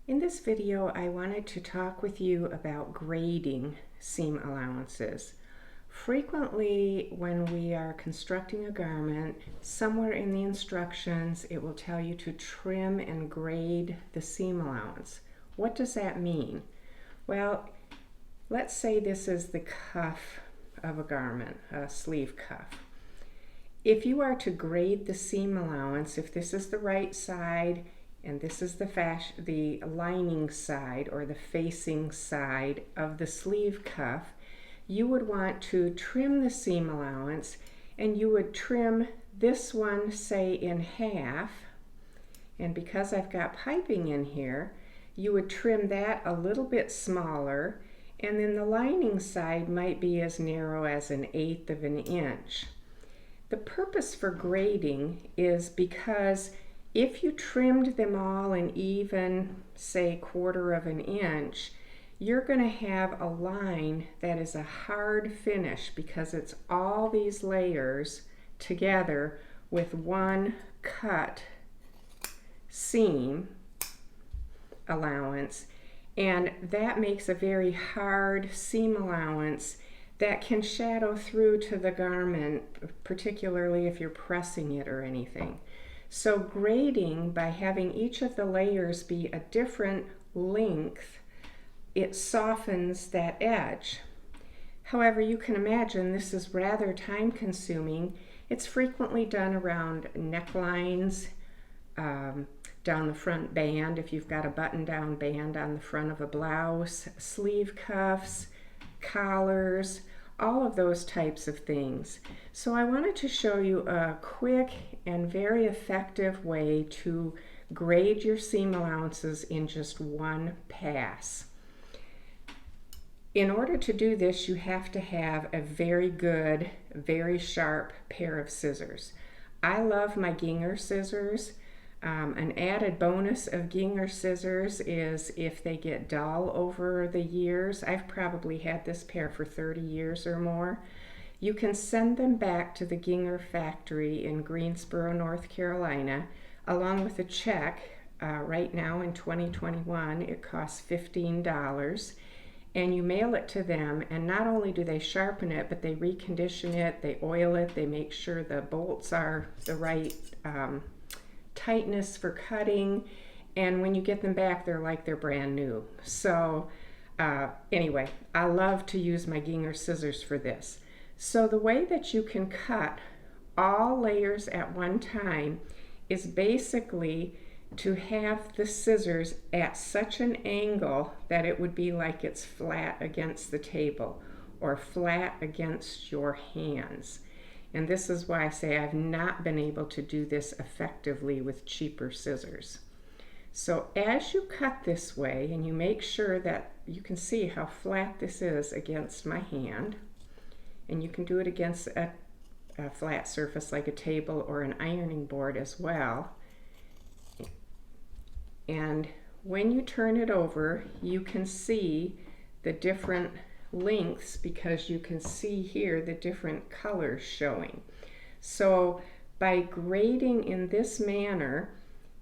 In this video, I wanted to talk with you about grading seam allowances. Frequently, when we are constructing a garment, somewhere in the instructions, it will tell you to trim and grade the seam allowance. What does that mean? Well, let's say this is the cuff of a garment, a sleeve cuff. If you are to grade the seam allowance, if this is the right side, and this is the lining side or the facing side of the sleeve cuff, you would want to trim the seam allowance, and you would trim this one, say, in half. And because I've got piping in here, you would trim that a little bit smaller, and then the lining side might be as narrow as 1/8 of an inch. The purpose for grading is because if you trimmed them all an even, say, 1/4 of an inch, you're going to have a line that is a hard finish because it's all these layers together with one cut seam allowance, and that makes a very hard seam allowance that can shadow through to the garment, particularly if you're pressing it or anything. So grading, by having each of the layers be a different length, it softens that edge. However, you can imagine this is rather time consuming. It's frequently done around necklines, down the front band if you've got a button-down band on the front of a blouse, sleeve cuffs, collars, all of those types of things. So I wanted to show you a quick and very effective way to grade your seam allowances in just one pass. In order to do this, you have to have a very good, very sharp pair of scissors. I love my Ginger scissors. An added bonus of Ginger scissors is if they get dull over the years. I've probably had this pair for 30 years or more. You can send them back to the Ginger factory in Greensboro, North Carolina, along with a check. Right now in 2021, it costs $15. And you mail it to them, and not only do they sharpen it, but they recondition it, they oil it, they make sure the bolts are the right tightness for cutting, and when you get them back, they're like they're brand new. So anyway, I love to use my Ginger scissors for this. So the way that you can cut all layers at one time is basically to have the scissors at such an angle that it would be like it's flat against the table or flat against your hands. And this is why I say I've not been able to do this effectively with cheaper scissors. So as you cut this way, and you make sure that you can see how flat this is against my hand, and you can do it against a flat surface like a table or an ironing board as well. And when you turn it over, you can see the different lengths because you can see here the different colors showing. So by grading in this manner,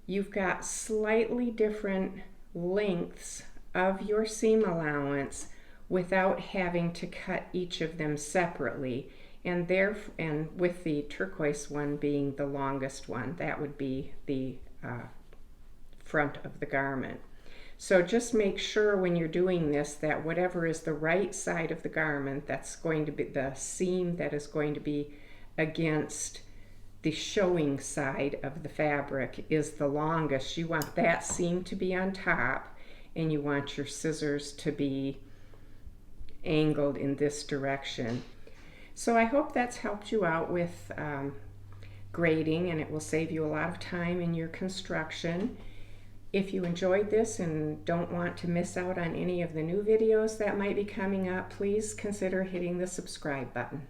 you've got slightly different lengths of your seam allowance without having to cut each of them separately, and with the turquoise one being the longest one, that would be the front of the garment. So just make sure when you're doing this that whatever is the right side of the garment, that's going to be the seam that is going to be against the showing side of the fabric is the longest. You want that seam to be on top, and you want your scissors to be angled in this direction. So I hope that's helped you out with grading, and it will save you a lot of time in your construction. If you enjoyed this and don't want to miss out on any of the new videos that might be coming up, please consider hitting the subscribe button.